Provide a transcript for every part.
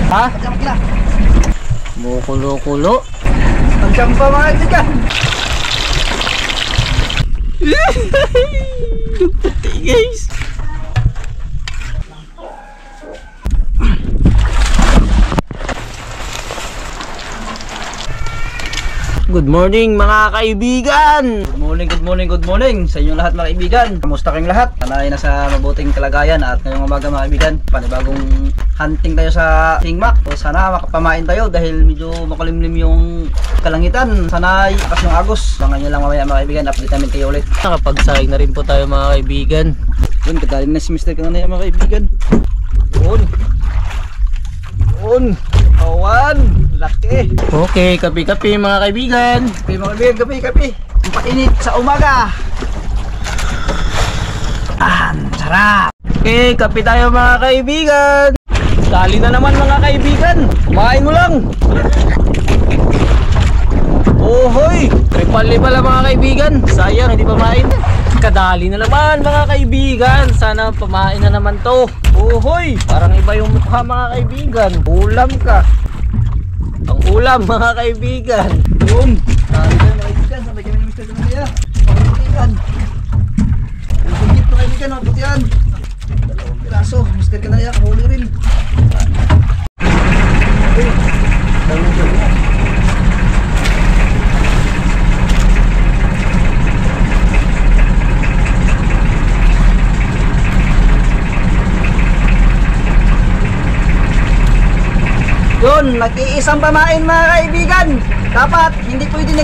Ha? Mukulo-kulo. Ang champa mga kaibigan. Puti guys. Good morning mga kaibigan. Good morning sa inyong lahat mga kaibigan. Kamusta kayong lahat? Sana ay nasa mabuting kalagayan at ngayong umaga mga kaibigan, panibagong hunting tayo sa Singmak. So sana makapamain tayo dahil medyo makulimlim yung kalangitan. Sana ay akas yung agos. Mga nyo lang mamaya mga kaibigan, update namin kayo ulit. Nakapagsaing na rin po tayo mga kaibigan. Yun, kagaling na si Mr. Kananaya mga kaibigan. Yun, awan, laki. Okay, kapi-kapi mga kaibigan. Okay mga kaibigan, kapi. Ang painit sa umaga. Sarap. Okay, kapi tayo mga kaibigan. Dali na naman mga kaibigan. Kumain mo lang. Ohoy, tripali pala mga kaibigan. Sayang, hindi pamain. Kadali na naman mga kaibigan. Sana pamain na naman to. Ohoy, parang iba yung mukha mga kaibigan. Ulam ka. Ang ulam mga kaibigan. Yun, dali na mga kaibigan. Sabay kami ni Mr. Kananaya. Mga kaibigan. Ang sugit mga kaibigan, mga putihan. Dalawang piraso, Mr. Kananaya, kahuli rin. Okay, dalawang piraso. Yun, nag-iisang pamain mga kaibigan. Dapat hindi pwede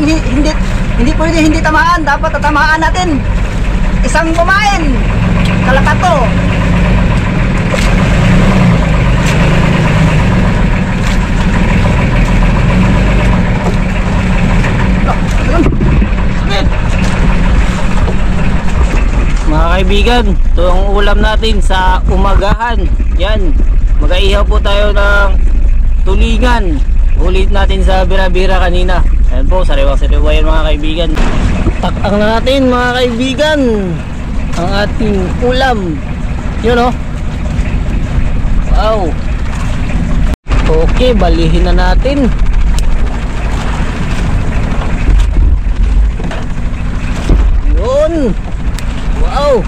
hindi tamaan, dapat tatamaan natin. Isang pamain. Kalakato. Mga kaibigan, ito ang ulam natin sa umagahan. Yan, mag-aihaw po tayo ng tulingan. Ulit natin sa bira-bira kanina. Ayan po, sariwang-sariwa yan mga kaibigan. Takang na natin mga kaibigan ang ating ulam. Yun o. Wow. Okay, balihin na natin. Yun. Wow.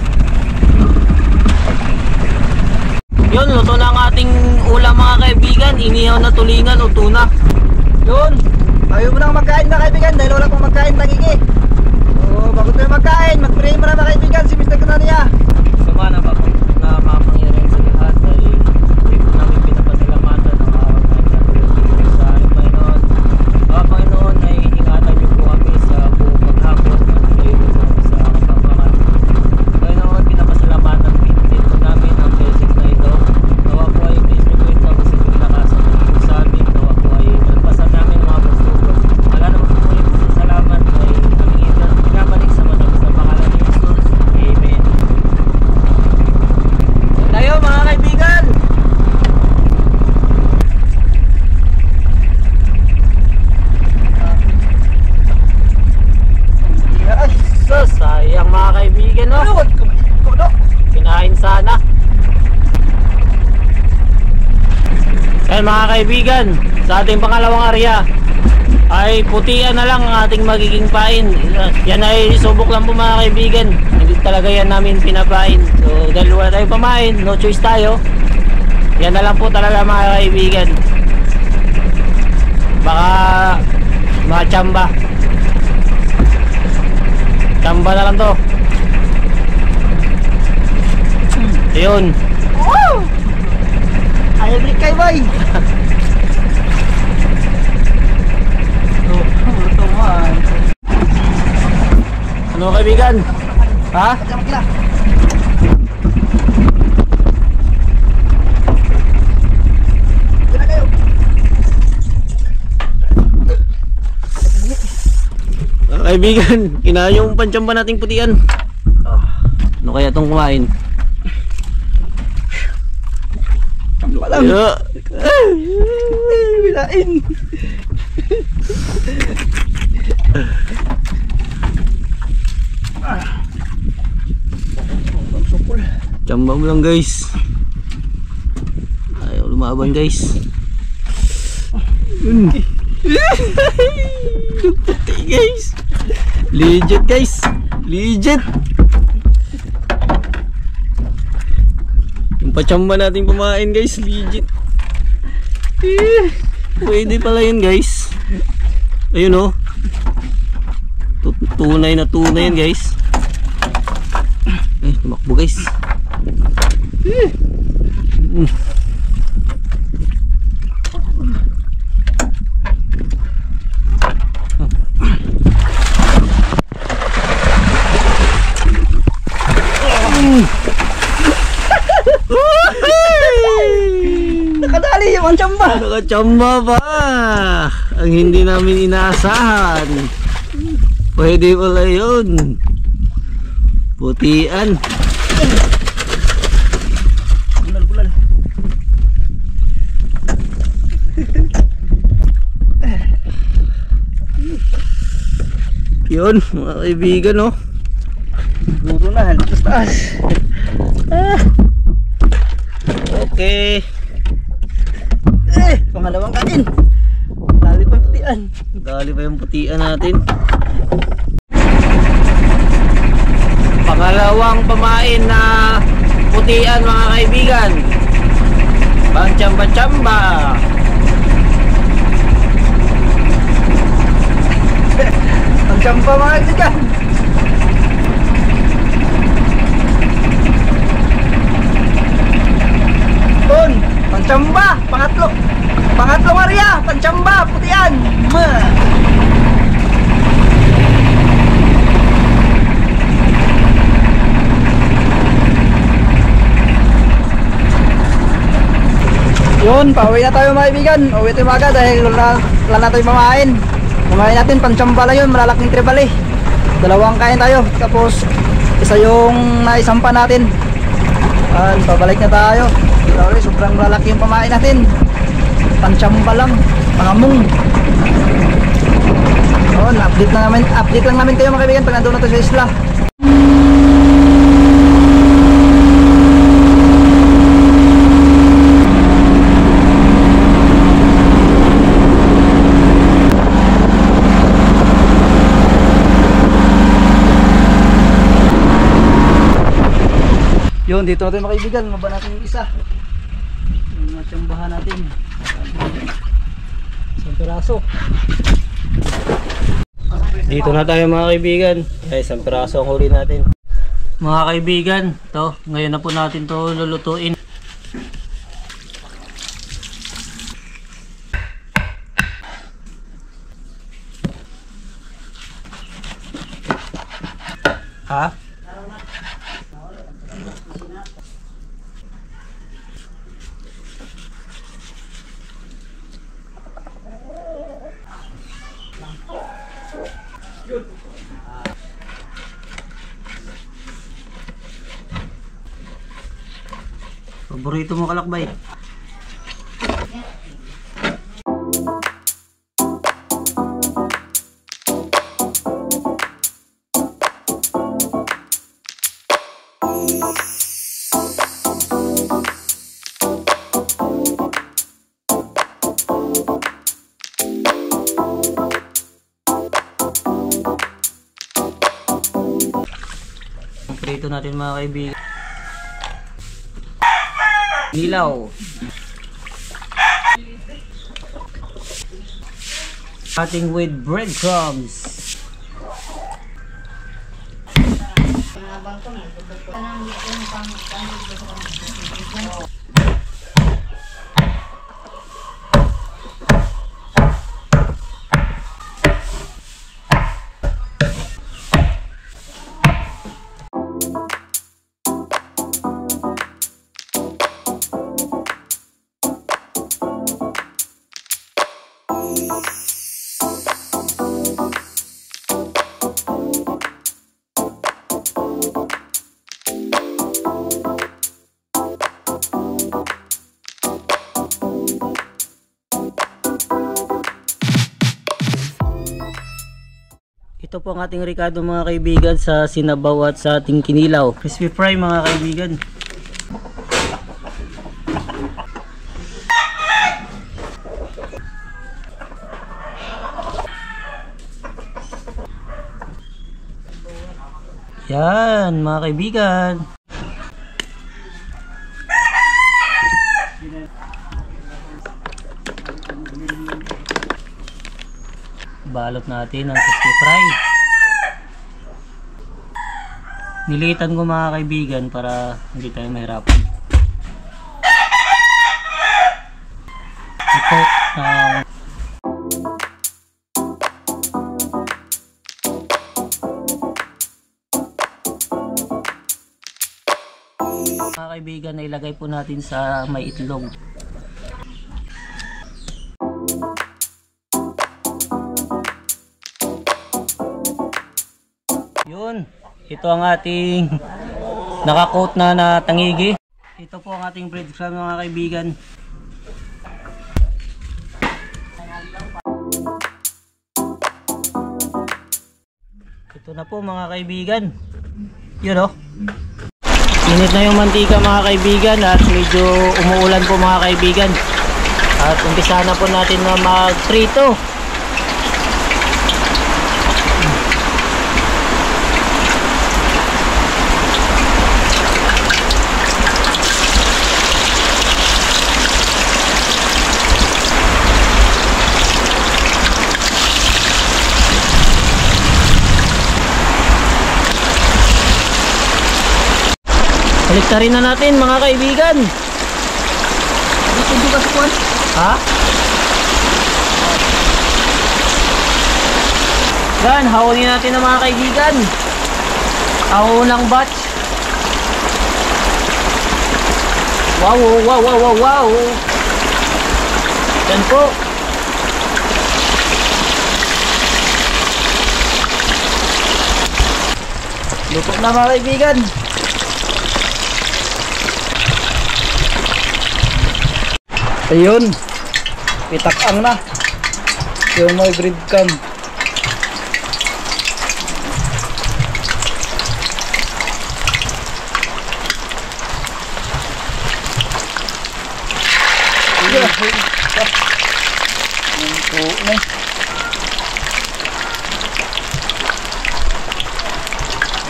Yun, luto na ang ating ulam mga kaibigan. Inihaw na tulingan o tuna. Yun, ayaw mo nang magkain mga kaibigan dahil wala pang magkain tangigi. So, bago tayo magkain, mag-pray mo na mga kaibigan si Mr. Kananaya. Sumana pa po na makapangyarihan sa lahat dahil hindi po namin pinapasalamatan ang araw na ito sa ating Panginoon. Mga Panginoon ay ingatan niyo po kami sa buong paghapon at kayo po sa kapampangan. Panginoon, pinapasalamatan din po namin ang blessings na ito. Nawa po ay please me po ito sa pinakasan ng sa amin. Nawa po ay nagpasan namin mga pagsugod. Wala naman po ulit sa salamat ay aming pinabalik sa pangalan ni Jesus. Amen. Tayo mga kaibigan. Yes. So, sayang mga kaibigan no. Kinain sana. Ayan mga kaibigan, sa ating pangalawang area ay putian na lang ang ating magiging pain. Yan ay subok lang po mga kaibigan. Hindi talaga yan namin pinapain. So dahil wala tayong pamain, no choice tayo. Yan na lang po talaga mga kaibigan. Baka mga tsamba. Tsamba na lang to. Ayun. Oh! Ayaw break kayo boy. Ano kaibigan? Ha? Kaibigan, kinain yung pantsamba nating putian. Ano kaya itong kumain? Walang bilain. Tsamba mo lang guys. Ayaw lumaban guys. Puti guys. Legit guys. Legit. Yung pachamba natin kumain guys. Legit. Pwede pala yun guys. Ayun oh. Tunay na tunay yan guys. Tumakbo guys. Nakadali yung tsamba. Nakachamba pa. Ang hindi namin inaasahan. Pwede pala yun. Putian. Bulal-bulal. Yun mga kaibigan no. Siguro na, taas. Okay. Pangalawang kain. Dali pa yung putian. Dali pa yung putian natin. Pangalawang pamain na putian mga kaibigan. Pang chamba-chamba. Ang tsamba mga kaibigan. Bon, pangtsamba, pangatlong area, pangtsamba, putian. Yun, pauwi na tayo mga kaibigan. Uwi tayo maga dahil wala na tayo mamain. Kumain natin, pangtsamba lang yun, malalaking tribal eh. Dalawang kain tayo, tapos isa yung naisampa natin. Pabalik na tayo. Sorry, sobrang malaki yung pamain natin. Pangtsamba lang, pangamong. Yun, update lang namin kayo mga kaibigan pag nandun na tayo sa isla. Yun, dito natin mga kaibigan, maba natin yung isa. Yung natsambahan natin. Isang piraso. Dito na tayo mga kaibigan. Ay, isang piraso ang huli natin. Mga kaibigan, to, ngayon na po natin to lulutuin. Ha? Paborito mo kalakbay? Prito natin mga kaibigan. Dilaw. Cutting with breadcrumbs. Ito po ang ating ricado mga kaibigan sa sinabaw at sa ating kinilaw. Crispy fry mga kaibigan. Yan mga kaibigan. Balot natin ang crispy fry. Nilitan ko mga kaibigan para hindi tayo mahirapan. Ito mga kaibigan na ilagay po natin sa may itlog. Yun, ito ang ating naka-coat na tangigi. Ito po ang ating breadcrumb mga kaibigan. Ito na po mga kaibigan. Yun oh. Init na yung mantika mga kaibigan at medyo umuulan po mga kaibigan. At umpisa na po natin na mag-prito. Baliktarin na natin mga kaibigan. Ha? Yan, hawalin natin na mga kaibigan. Ang unang batch. Wow, wow, wow, wow, wow. Yan po. Luto na mga kaibigan. Ayun, pitak-ang na yung may breadcrumb.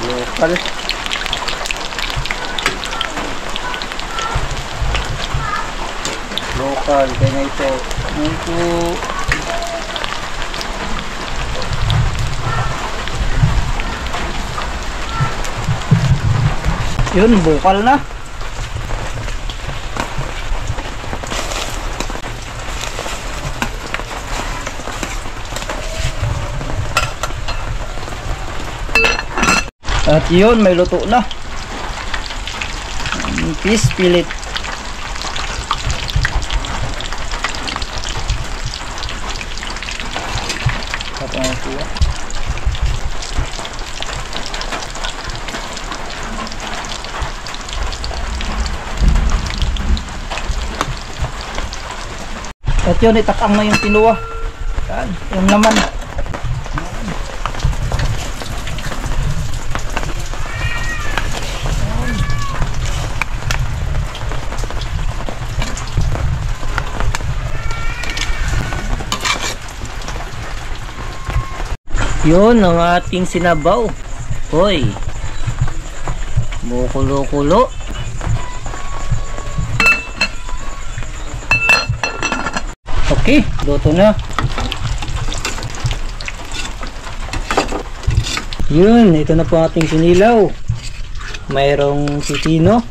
Lokal. Lokal, kaya na ito. Yun, bukal na. At yun, may luto na. Fish fillet. At yun, itakang na yung tinuwa. Yan, yung laman. Yun ang ating sinabaw. Hoy, mukulo-kulo. Okay, luto na. Yun, ito na po ating sinilaw. Mayroong pipino,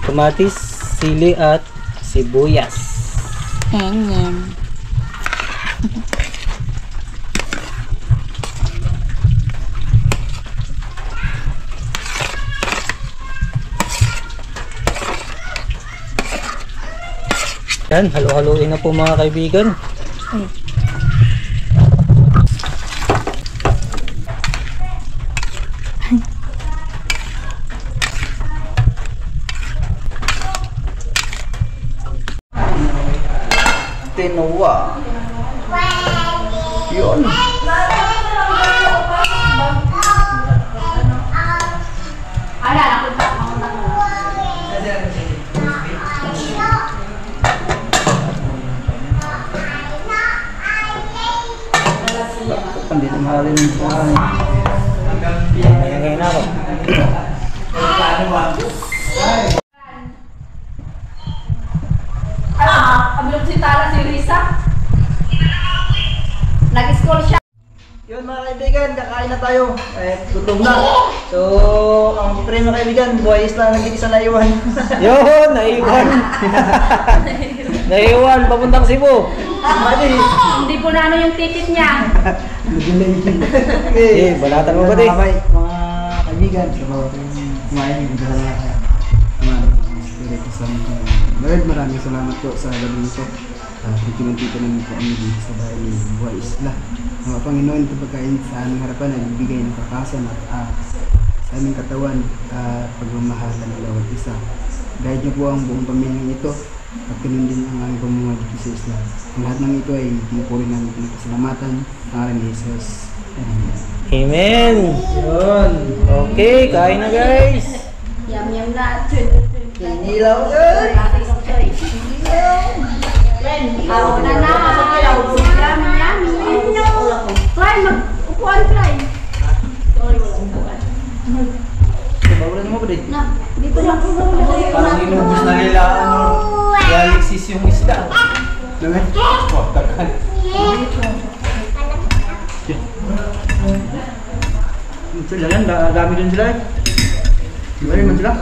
kamatis, sili at sibuyas. Ayan. Yan, halo-haloin na po mga kaibigan. Tinuwa. Yun. Hindi na mahalin. Ayan na. ako. Abilog si Tara, si Risa. Nag-school siya. Yun mga kaibigan, kakain na tayo. Gutom na. So, ang pre mga kaibigan, buhay isla nag-iisa na iwan. Yun, naiwan. Naiwan, papuntang Cebu. Hindi po na ano yung ticket niya. Eh, balatan mo ba di? Mga kaibigan, sa bawat kumain, Lord, maraming salamat po sa gabi nito. Pinunti-ko namin po kami dito sa bahay ni Buhay Isla. Mga Panginoon, ito pagkain sa aming harapan ay bibigay ng kakasan at sa aming katawan pagmamahalan ng bawat isa. Guide niyo po ang buong pamilya ito at ganun din ang aming pamumuhay dito sa Isla. Ang lahat ng ito ay pinupuri namin pinagpasalamatan sa ngalan ni Jesus. Amen. Amen. Yun. Okay, kain na guys. Yum na. Inilaw yun! Ako na na. Yummy. Try, mag-upuan, try. Bawalan mo ba di? Na, dito lang po. Parang inubos na nila Alexis yung isda. Sila yan, dami din sila eh. Di ba rin man sila?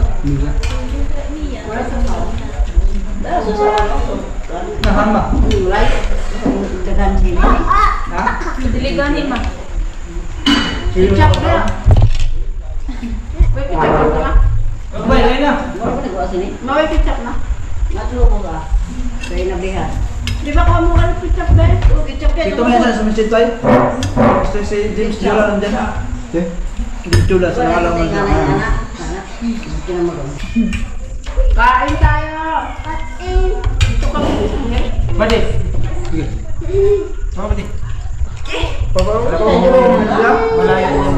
Nahama. Ha? Diligan ni Ma. Sino Chop na? na. Wait, ketchup na. Bay, ayun na. Maway ketchup na. Di ba kamu ka ng ketchup ba? Ketchup yan. Ito nga sa Mr. Toy. Gusto si James Jula nandyan. James Jula sa nangalaw mo siya. Kain tayo. Ito kami. Badi. Sige. Mga badi. Malayo niya.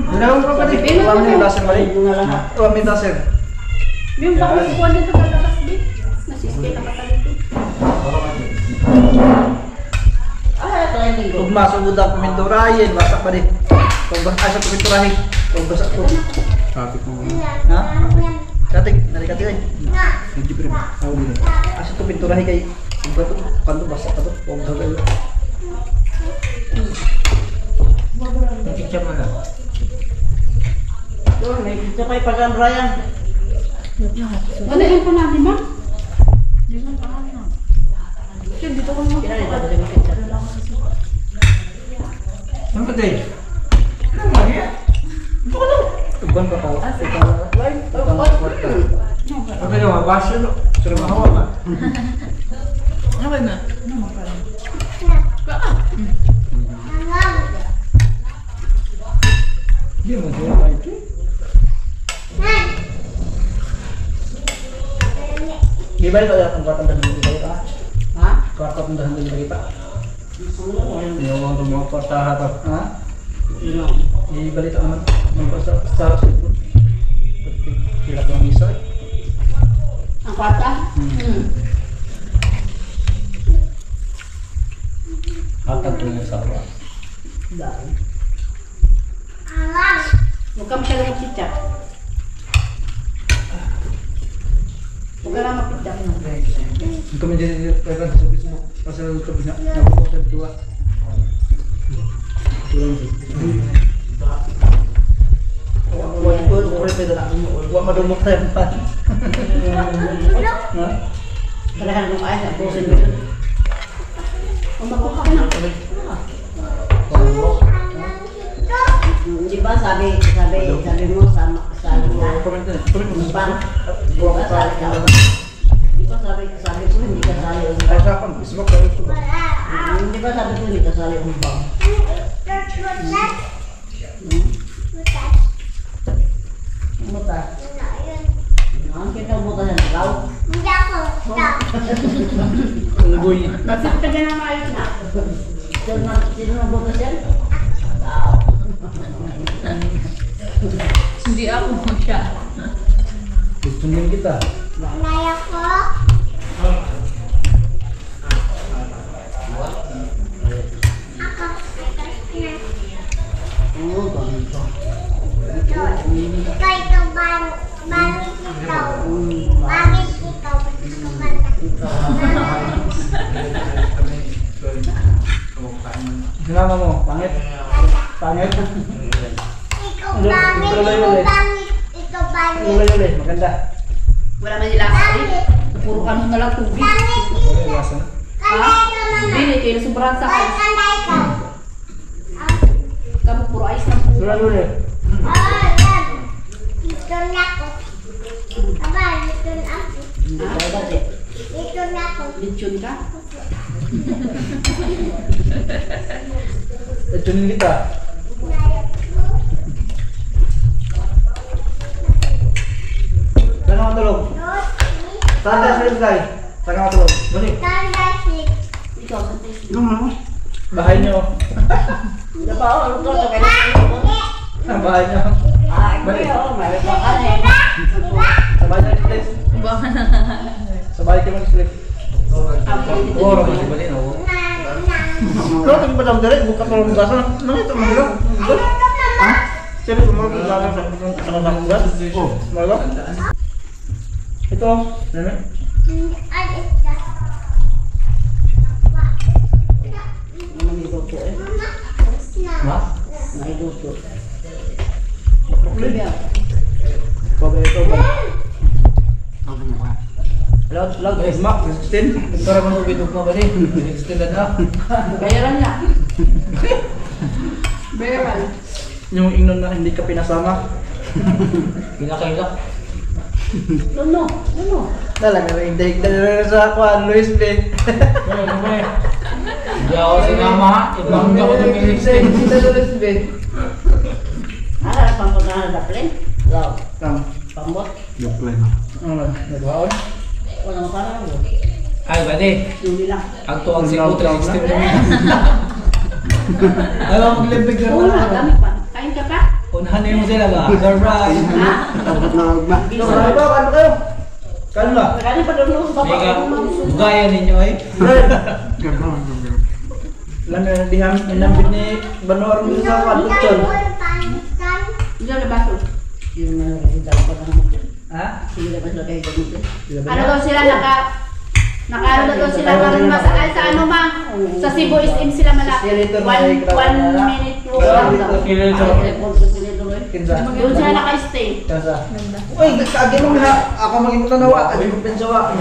Dalawang pa pati. Uwam niya yung laser pali. Uwam yung laser. Yung baka kukuha dito sa labas din. Nasistay na katalito. Kung masugod ang puminturahin, basak pa di. Kung basak sa puminturahin, kung basak ko. Topic mo. Ha? Kating, narikati kayo. Hindi pa rin. Ako din. Asa to pinturahin kay. Kung ba ito, kando basak ka to. Kung gagay. Ketchup mo na. Ano yung po natin ba? Dito ko naman. Ano ba di? Tuban ba ka? Ano yung mabasa no? Pero mahawa ba? Okay na. Hindi mo siya ito. Di ba ito yung kwartang dahan dito kayo? Ha? Kwartang dahan dito kayo pa? Yung mga kwartaha to. Ha? Ibalita naman. Sa sila ko ang isa. Ang kwarta? Hatag ko yung sawa. Huwag ka masyadong mag-ketchup. Huwag ka lang mag-ketchup. Ito may dito sa Facebook. Kasi ito nabuko sa dua. Huwag madumok tayo pa. Talahan mo ay sa pusin mo. Umakuha ka na. Di ba sabi mo sa Comment na. Comment mo. Di ba sabi ko hindi ka sali umbang. Ay, sa akin. Facebook tayo ito ba? Di ba sabi ko hindi ka sali umbang. Buta. Ang kita buta yan. Ikaw? Unggoy. Masip ka na maayos na. Sino na buta yan? Hindi ako siya. Gusto din kita. Oo, ganito. Sinama mo, pangit. Pangit. Ikaw pangit, ikaw pangit, ikaw pangit. Uli, maganda. Wala man nila sa puro ano na lang tubig. Ha? Hindi, kayo sobrang sakit. Kamu puro ice na puro. Uli. Ito na ako. Aba, ito na ako. Ito na ako. Lechon ka? Lechonin kita. Saan ka matulog? Saan ka silip guys? Saan ka matulog? Balik. Ikaw, sa taste. Bahay nyo. Hindi pa ako, ano to? Kailangan Bahay nyo. Balik. May pakan eh. Sabay na i-slip. Sabay ka mag-slip. Oo, balik na ako. Pero ito ba lang direct? Buka pa lang gasa. Nakita mo nila? Ha? Sino mo mga gasa sa mga gas? Oo. Mga ito. Nene? Namiluto eh. Ma? Nailuto. Pabay ito ba? Lag, guys, Mac, 16. Para manubidog mo ba rin? 16 na. Bayaran niya. Bayaran. Yung ingnon na hindi ka pinasama. Pinakailak. Ano? Talaga rin, dahil sa kuhan, Luis B. Hindi ako sinama. Ibang ako ng iligsin. Luis B. Ano na pambot na daplin? Law. Kam. Pambot? Nagbaon? Walang parang mo. Ay, bade. Yuli lang. Ang tuwang si Kutra 16 na. Alam, maglibig na Oo nga, dami pa. Kain ka pa? Unahan mo sila ba? Surprise! Ha? Dapat na ugma. Ano ba? Kano kayo? Kano ba? Kani pa doon sa baba. Mega, gaya ninyo eh. Lang na diham, inambit ni Banor mo sa Kadutson. Diyan na baso. Yung nakikita ko pa ng mutin. Ha? Sige na ba sila kayo mutin? Ano daw sila naka ano daw sila maraming masakal sa ano ma? Sa Cebu SM sila malapit. 1 minute walk lang daw. Kinsa? Doon sila naka-stay. Kinsa? Uy, kagi mo nga. Ako maging tanawa. Adi mo pensawa.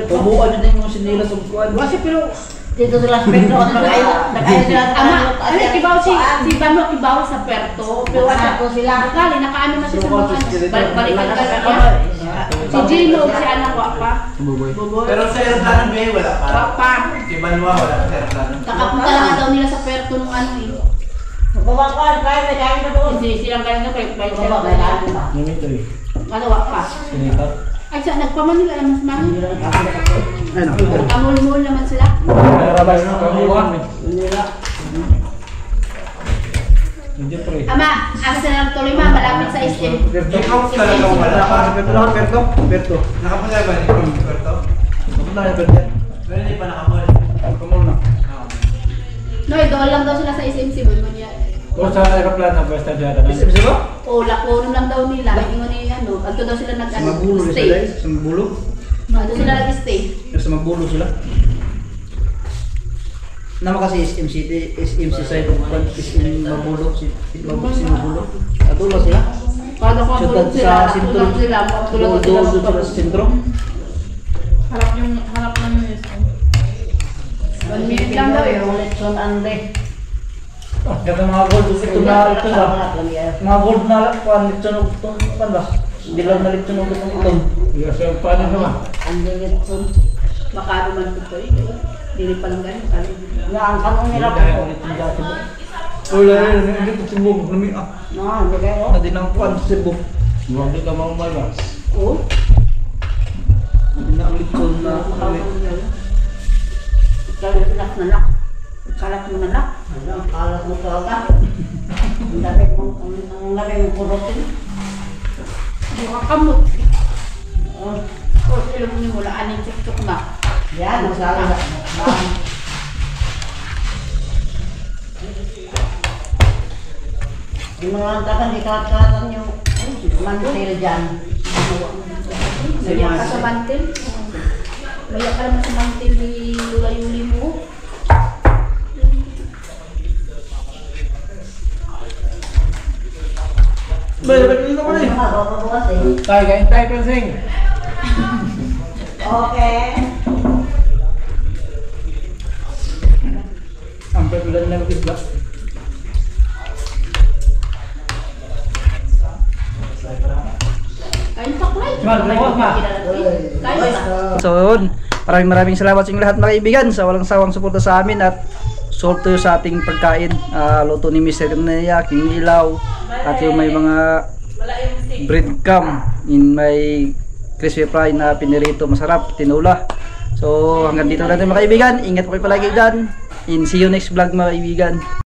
Bubuan din yung sinilas ug kuan. Kasi pero dito sila spekto at nag-ayaw sila sa Ano, kibaw si Bano, kibaw sa Puerto. Pero Wala ko sila. Kali, nakaano na siya sa mga balikan ka na niya. Si Gino, si anak wa pa. Buboy. Pero sa aeroplano may wala pa. Wa pa. Si Banwa wala pa sa aeroplano. Nakapunta lang nga daw nila sa Puerto nung ano eh. Babakan, kaya may kain pa doon. Hindi silang galing na kayo Baba, may kain pa. Nimito eh. Ano, wa pa. Sinipat. Ay, sa nagpamanila naman sa mga. Ayun ako. Kamul-mul naman sila. Rabay na kamuhan. Hindi pre. Ama, asa na lang tuloy ma, malapit sa SM. Ikaw talaga wala pa. Berto. Nakapunta ba ni Puerto? Kapunta na Berto. Pero hindi pa nakamol. Kamul na. No, doon lang daw sila sa SM Cebu. Manya. Kung sa aeroplano, basta dyan na. Isip siya ba? O, lakono lang daw nila. Ingon ni ano, ato daw sila Sa Magulo nag-stay. sila eh. Sa Magulo. Ato sila nag-stay. Sa Magulo sila. Nama kasi SM City, SMC side of SM Magulo, si Magulo. Atulo sila. Kada ko Siyudad tulog sila, sa sentro. tulog sila, tulog sila. Doon sila sa sentro. Harap lang yung SM. 1 minute lang daw eh. Letson Andre. Ganda mga gold ito na ito sa mga gold na kuan ito no ito kan ba? Dilaw na ito no ito. Yes, yung paano naman? Andre Letson. Makano man ito eh. Dili pa lang ganyan. Na ang kanong nila Dahil po. ulit yung dati mo. Wala hindi ko sibog lumi ah. No, hindi kayo. Na din ang kuan sibog. Huwag din ka mamamay ba? Oo. Na ang litson na kami. Kalat na nak. Kalat mo na lang. Ang kalat mo talaga. Ang dami mong kurotin. Hindi ka kamot. O, sila mo mula aning tiktok na. Yan, masala na. Yung mga antakan, ikalat-kalatan yung mantil dyan. Maya ka sa mantil. Maya ka naman sa mantil ni Lula Yuli mo. Bukas eh. Tayo, kain tayo, Persing. Okay. Ang patulan na mag-isla. Kain chocolate. Mal, bukas ma. Kain ba? So yun, maraming salamat sa inyong lahat mga kaibigan sa walang sawang suporta sa amin at sorto sa ating pagkain. Luto ni Mr. Nea, King Ilaw, at yung may mga breadcrumb in may crispy fry na pinirito, masarap, tinula. So hanggang dito natin mga kaibigan, ingat po kayo palagi dyan, and see you next vlog mga kaibigan.